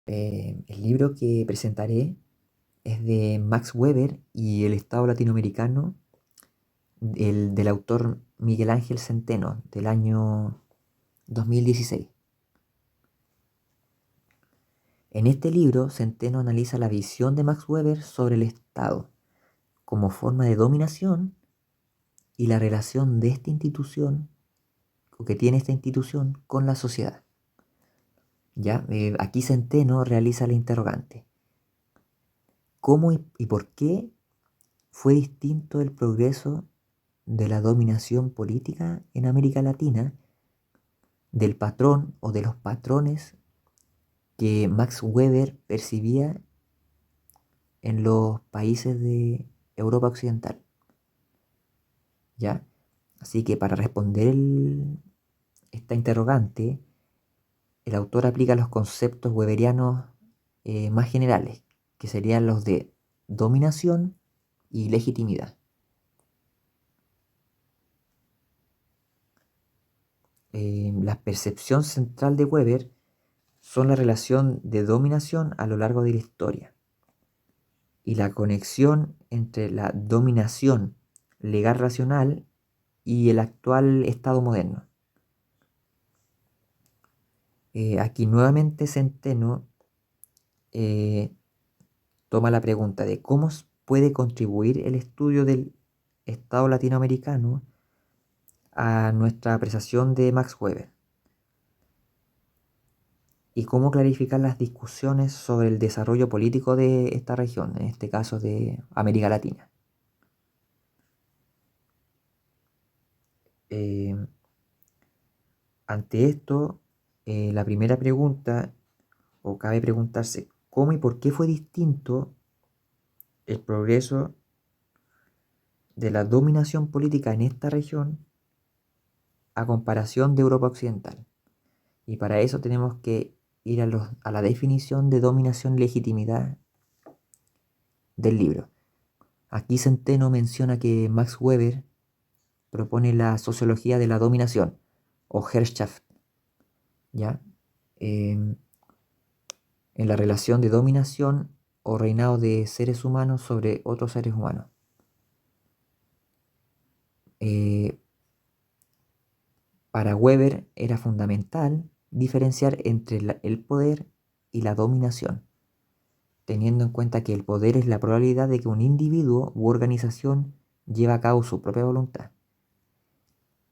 El libro que presentaré es de Max Weber y el Estado latinoamericano, del autor Miguel Ángel Centeno, del año 2016. En este libro, Centeno analiza la visión de Max Weber sobre el Estado como forma de dominación y la relación de esta institución, o que tiene esta institución, con la sociedad. Aquí Centeno realiza la interrogante: ¿cómo y por qué fue distinto el progreso de la dominación política en América Latina del patrón o de los patrones que Max Weber percibía en los países de Europa Occidental? ¿Ya? Así que para responder esta interrogante, el autor aplica los conceptos weberianos más generales, que serían los de dominación y legitimidad. La percepción central de Weber son la relación de dominación a lo largo de la historia y la conexión entre la dominación legal racional y el actual Estado moderno. Aquí nuevamente Centeno toma la pregunta de cómo puede contribuir el estudio del Estado latinoamericano a nuestra apreciación de Max Weber y cómo clarificar las discusiones sobre el desarrollo político de esta región, en este caso de América Latina. Ante esto, la primera pregunta, o cabe preguntarse, ¿cómo y por qué fue distinto el progreso de la dominación política en esta región a comparación de Europa Occidental? Y para eso tenemos que ir a la definición de dominación y legitimidad del libro. Aquí Centeno menciona que Max Weber propone la sociología de la dominación, o Herrschaft, ¿ya? En la relación de dominación o reinado de seres humanos sobre otros seres humanos. Para Weber era fundamental diferenciar entre el poder y la dominación, teniendo en cuenta que el poder es la probabilidad de que un individuo u organización lleve a cabo su propia voluntad,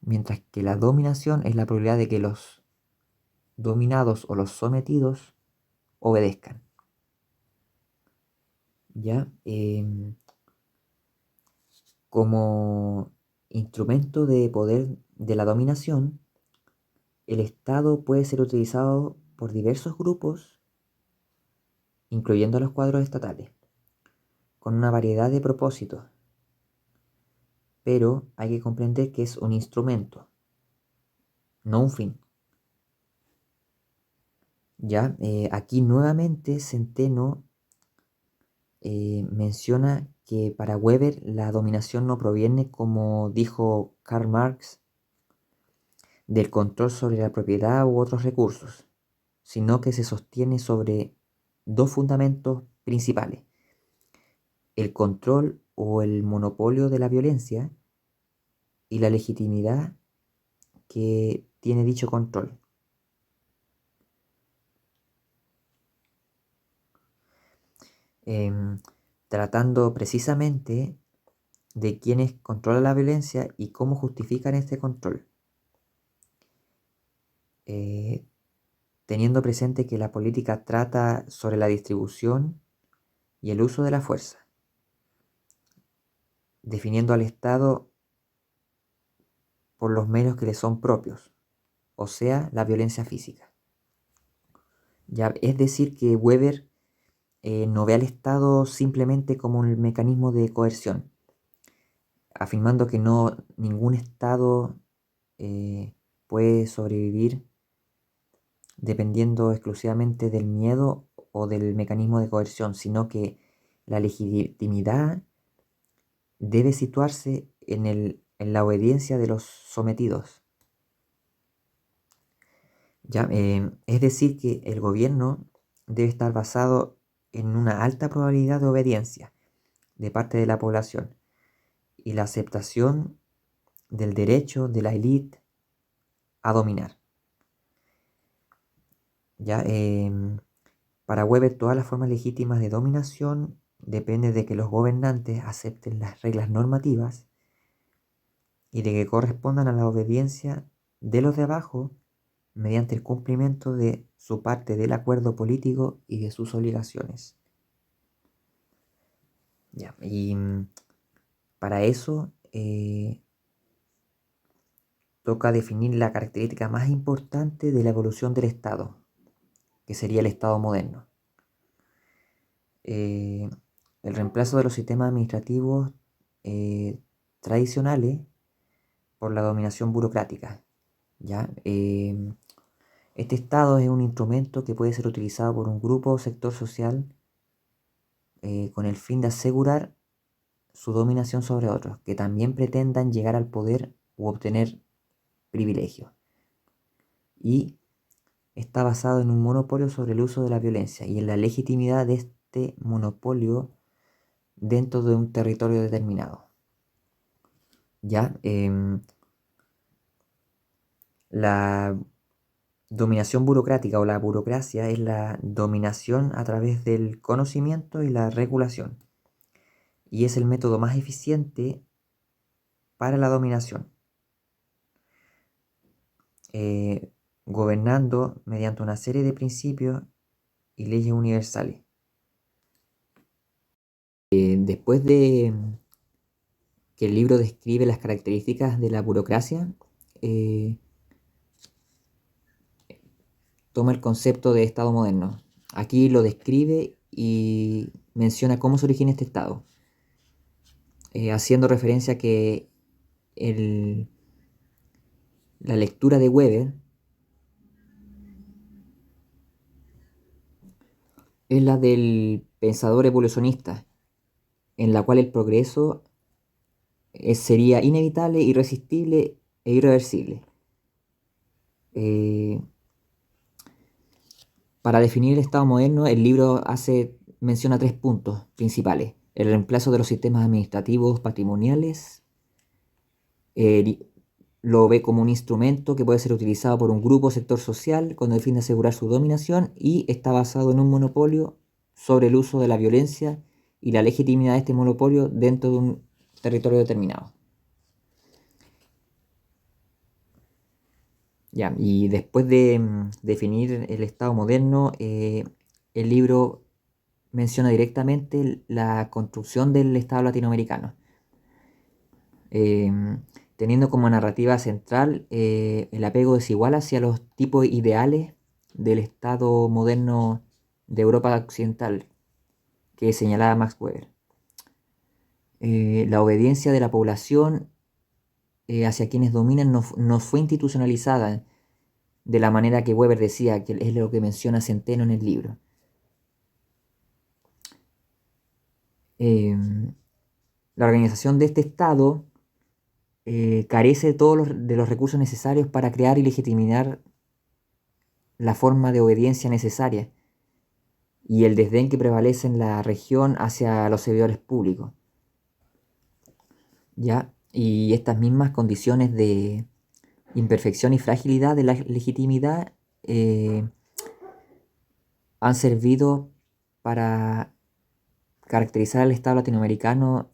mientras que la dominación es la probabilidad de que los dominados o los sometidos obedezcan. ¿Ya? Como instrumento de poder de la dominación, el Estado puede ser utilizado por diversos grupos, incluyendo los cuadros estatales, con una variedad de propósitos, pero hay que comprender que es un instrumento, no un fin. ¿Ya? Aquí nuevamente Centeno menciona que para Weber la dominación no proviene, como dijo Karl Marx, del control sobre la propiedad u otros recursos, sino que se sostiene sobre dos fundamentos principales: el control o el monopolio de la violencia y la legitimidad que tiene dicho control. Tratando precisamente de quienes controlan la violencia y cómo justifican este control, teniendo presente que la política trata sobre la distribución y el uso de la fuerza, definiendo al Estado por los medios que le son propios, o sea, la violencia física. Ya, es decir, que Weber no ve al Estado simplemente como un mecanismo de coerción, afirmando que ningún Estado puede sobrevivir dependiendo exclusivamente del miedo o del mecanismo de coerción, sino que la legitimidad debe situarse en la obediencia de los sometidos. ¿Ya? Es decir, que el gobierno debe estar basado en una alta probabilidad de obediencia de parte de la población y la aceptación del derecho de la élite a dominar. ¿Ya? Para Weber, todas las formas legítimas de dominación dependen de que los gobernantes acepten las reglas normativas y de que correspondan a la obediencia de los de abajo mediante el cumplimiento de su parte del acuerdo político y de sus obligaciones. Ya, y para eso toca definir la característica más importante de la evolución del Estado, que sería el Estado moderno. El reemplazo de los sistemas administrativos tradicionales por la dominación burocrática. ¿Ya? Este Estado es un instrumento que puede ser utilizado por un grupo o sector social con el fin de asegurar su dominación sobre otros, que también pretendan llegar al poder u obtener privilegios. Y está basado en un monopolio sobre el uso de la violencia y en la legitimidad de este monopolio dentro de un territorio determinado. ¿Ya? La dominación burocrática o la burocracia es la dominación a través del conocimiento y la regulación. Y es el método más eficiente para la dominación. Gobernando mediante una serie de principios y leyes universales. Después de que el libro describe las características de la burocracia, toma el concepto de Estado moderno. Aquí lo describe y menciona cómo se origina este Estado, haciendo referencia a que la lectura de Weber es la del pensador evolucionista, en la cual el progreso sería inevitable, irresistible e irreversible. Para definir el Estado moderno, el libro menciona 3 puntos principales: el reemplazo de los sistemas administrativos patrimoniales, lo ve como un instrumento que puede ser utilizado por un grupo o sector social con el fin de asegurar su dominación, y está basado en un monopolio sobre el uso de la violencia y la legitimidad de este monopolio dentro de un territorio determinado. Ya, y después de definir el Estado moderno, el libro menciona directamente la construcción del Estado latinoamericano, teniendo como narrativa central el apego desigual hacia los tipos ideales del Estado moderno de Europa Occidental, que señalaba Max Weber. La obediencia de la población hacia quienes dominan no fue institucionalizada de la manera que Weber decía, que es lo que menciona Centeno en el libro. La organización de este Estado carece de todos de los recursos necesarios para crear y legitimar la forma de obediencia necesaria y el desdén que prevalece en la región hacia los servidores públicos. ¿Ya? Y estas mismas condiciones de imperfección y fragilidad de la legitimidad han servido para caracterizar al Estado latinoamericano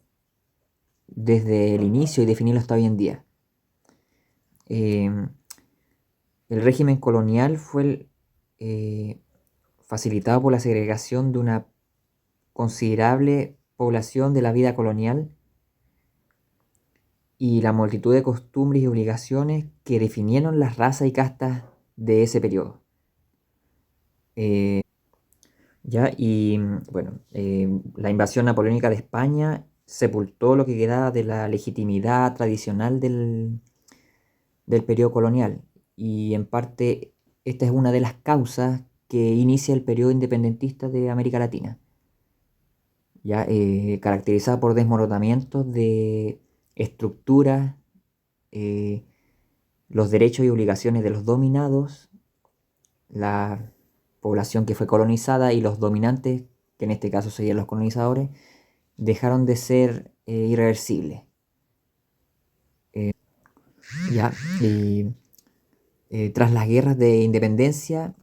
desde el inicio y definirlo hasta hoy en día. El régimen colonial fue facilitado por la segregación de una considerable población de la vida colonial y la multitud de costumbres y obligaciones que definieron las razas y castas de ese periodo. ¿Ya? Y bueno, la invasión napoleónica de España sepultó lo que quedaba de la legitimidad tradicional del periodo colonial, y en parte esta es una de las causas que inicia el periodo independentista de América Latina, ya caracterizada por desmoronamientos de estructuras, los derechos y obligaciones de los dominados, la población que fue colonizada y los dominantes, que en este caso serían los colonizadores, dejaron de ser irreversibles. Ya, y tras las guerras de independencia,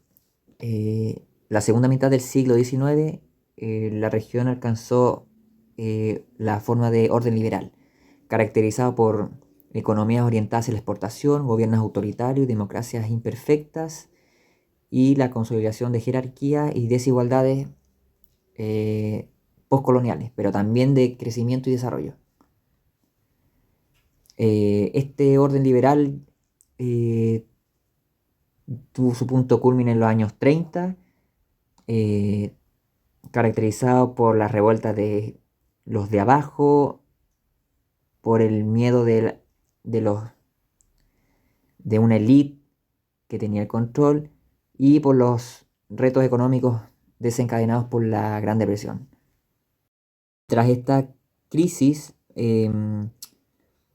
la segunda mitad del siglo XIX, la región alcanzó la forma de orden liberal, caracterizado por economías orientadas hacia la exportación, gobiernos autoritarios, democracias imperfectas y la consolidación de jerarquías y desigualdades postcoloniales, pero también de crecimiento y desarrollo. Este orden liberal tuvo su punto culmine en los años 30, caracterizado por las revueltas de los de abajo, por el miedo de una élite que tenía el control y por los retos económicos desencadenados por la Gran Depresión. Tras esta crisis,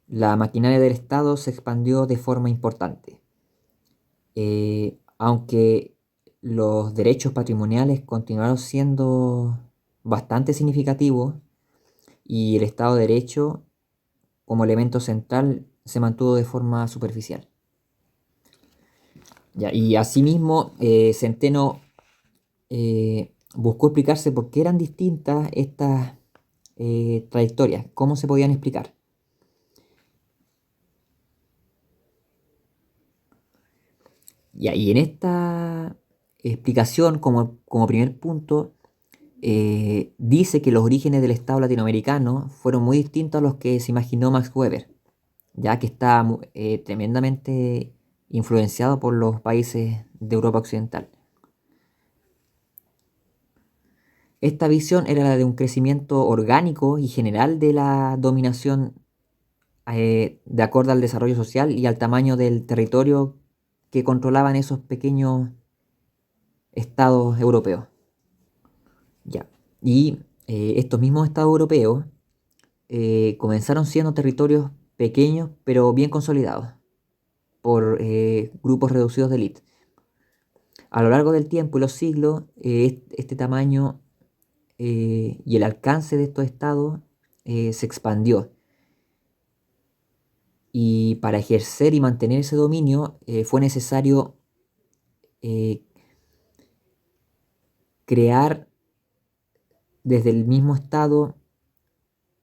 la maquinaria del Estado se expandió de forma importante. Aunque los derechos patrimoniales continuaron siendo bastante significativos y el Estado de Derecho como elemento central se mantuvo de forma superficial. Ya, y asimismo, Centeno buscó explicarse por qué eran distintas estas trayectorias, cómo se podían explicar. Ya, y en esta explicación, como primer punto, dice que los orígenes del Estado latinoamericano fueron muy distintos a los que se imaginó Max Weber, ya que está tremendamente influenciado por los países de Europa Occidental. Esta visión era la de un crecimiento orgánico y general de la dominación de acuerdo al desarrollo social y al tamaño del territorio que controlaban esos pequeños estados europeos. Ya. Y estos mismos estados europeos comenzaron siendo territorios pequeños pero bien consolidados por grupos reducidos de élite. A lo largo del tiempo y los siglos, este tamaño y el alcance de estos estados se expandió. Y para ejercer y mantener ese dominio fue necesario crear desde el mismo Estado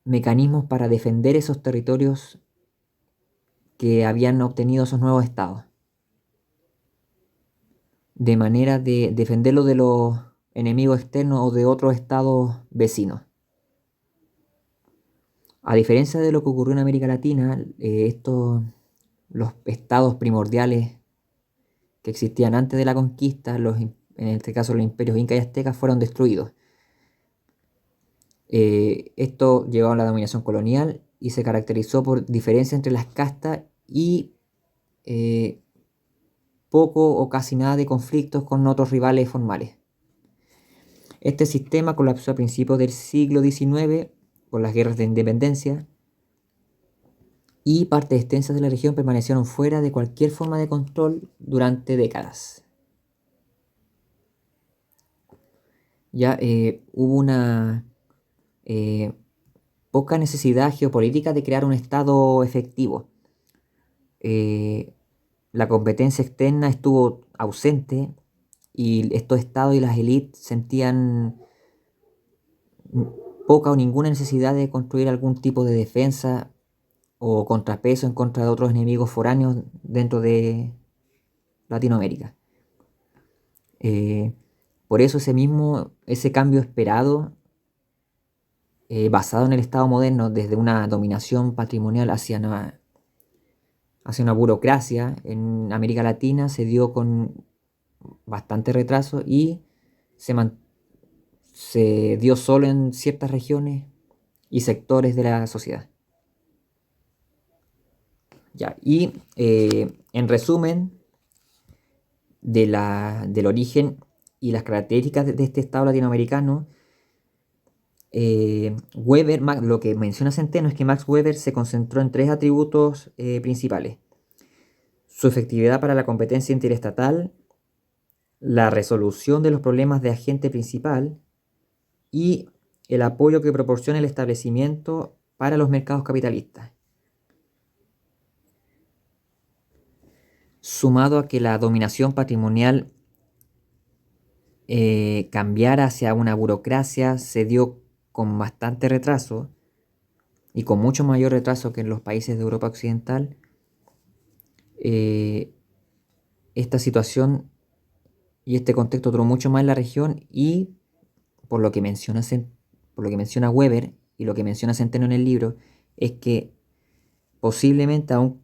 mecanismos para defender esos territorios que habían obtenido esos nuevos estados, de manera de defenderlos de los enemigos externos o de otros estados vecinos. A diferencia de lo que ocurrió en América Latina, los estados primordiales que existían antes de la conquista, en este caso los imperios inca y aztecas, fueron destruidos. Esto llevó a la dominación colonial y se caracterizó por diferencia entre las castas y poco o casi nada de conflictos con otros rivales formales. Este sistema colapsó a principios del siglo XIX con las guerras de independencia y partes extensas de la región permanecieron fuera de cualquier forma de control durante décadas. Ya hubo una poca necesidad geopolítica de crear un Estado efectivo. La competencia externa estuvo ausente y estos estados y las élites sentían poca o ninguna necesidad de construir algún tipo de defensa o contrapeso en contra de otros enemigos foráneos dentro de Latinoamérica. Por eso ese cambio esperado, basado en el Estado moderno, desde una dominación patrimonial hacia una burocracia en América Latina, se dio con bastante retraso y se dio solo en ciertas regiones y sectores de la sociedad. Ya, y en resumen del origen y las características de este Estado latinoamericano, Weber, lo que menciona Centeno es que Max Weber se concentró en tres atributos principales: su efectividad para la competencia interestatal, la resolución de los problemas de agente principal y el apoyo que proporciona el establecimiento para los mercados capitalistas. Sumado a que la dominación patrimonial cambiara hacia una burocracia, se dio con bastante retraso y con mucho mayor retraso que en los países de Europa Occidental. Esta situación y este contexto duró mucho más en la región y por lo que menciona, por lo que menciona Weber y lo que menciona Centeno en el libro, es que posiblemente aún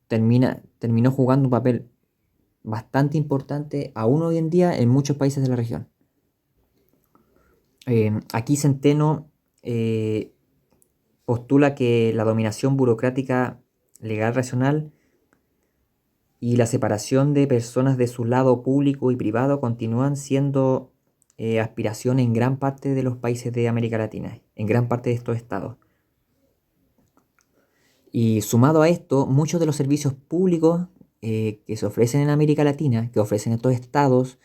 terminó jugando un papel bastante importante aún hoy en día en muchos países de la región. Aquí Centeno postula que la dominación burocrática legal racional y la separación de personas de su lado público y privado continúan siendo aspiración en gran parte de los países de América Latina, en gran parte de estos estados. Y sumado a esto, muchos de los servicios públicos que se ofrecen en América Latina, que ofrecen estos estados,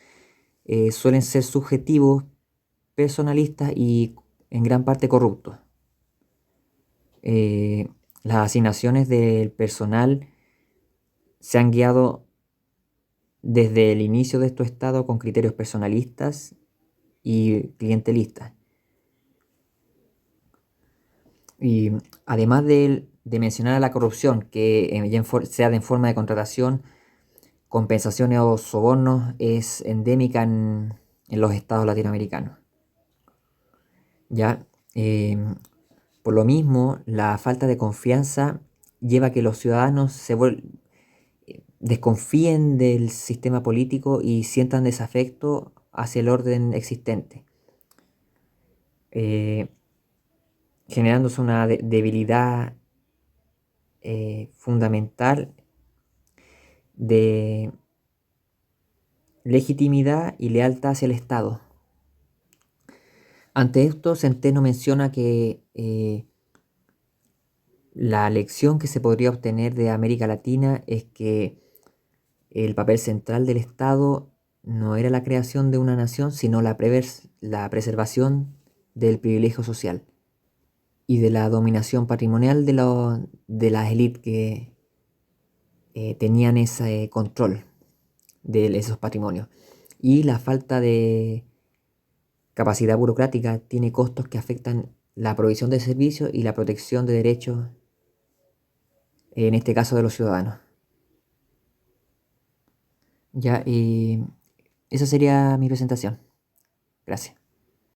suelen ser subjetivos, personalistas y en gran parte corruptos. Las asignaciones del personal se han guiado desde el inicio de estos estados con criterios personalistas y clientelistas. Y además de mencionar a la corrupción, que sea en forma de contratación, compensaciones o sobornos, es endémica en los estados latinoamericanos. Ya, por lo mismo, la falta de confianza lleva a que los ciudadanos desconfíen del sistema político y sientan desafecto hacia el orden existente, generándose una debilidad fundamental de legitimidad y lealtad hacia el Estado. Ante esto, Centeno menciona que la lección que se podría obtener de América Latina es que el papel central del Estado no era la creación de una nación, sino la preservación del privilegio social y de la dominación patrimonial de las élites que tenían ese control de esos patrimonios. Y la falta de capacidad burocrática tiene costos que afectan la provisión de servicios y la protección de derechos, en este caso de los ciudadanos. Ya, esa sería mi presentación. Gracias.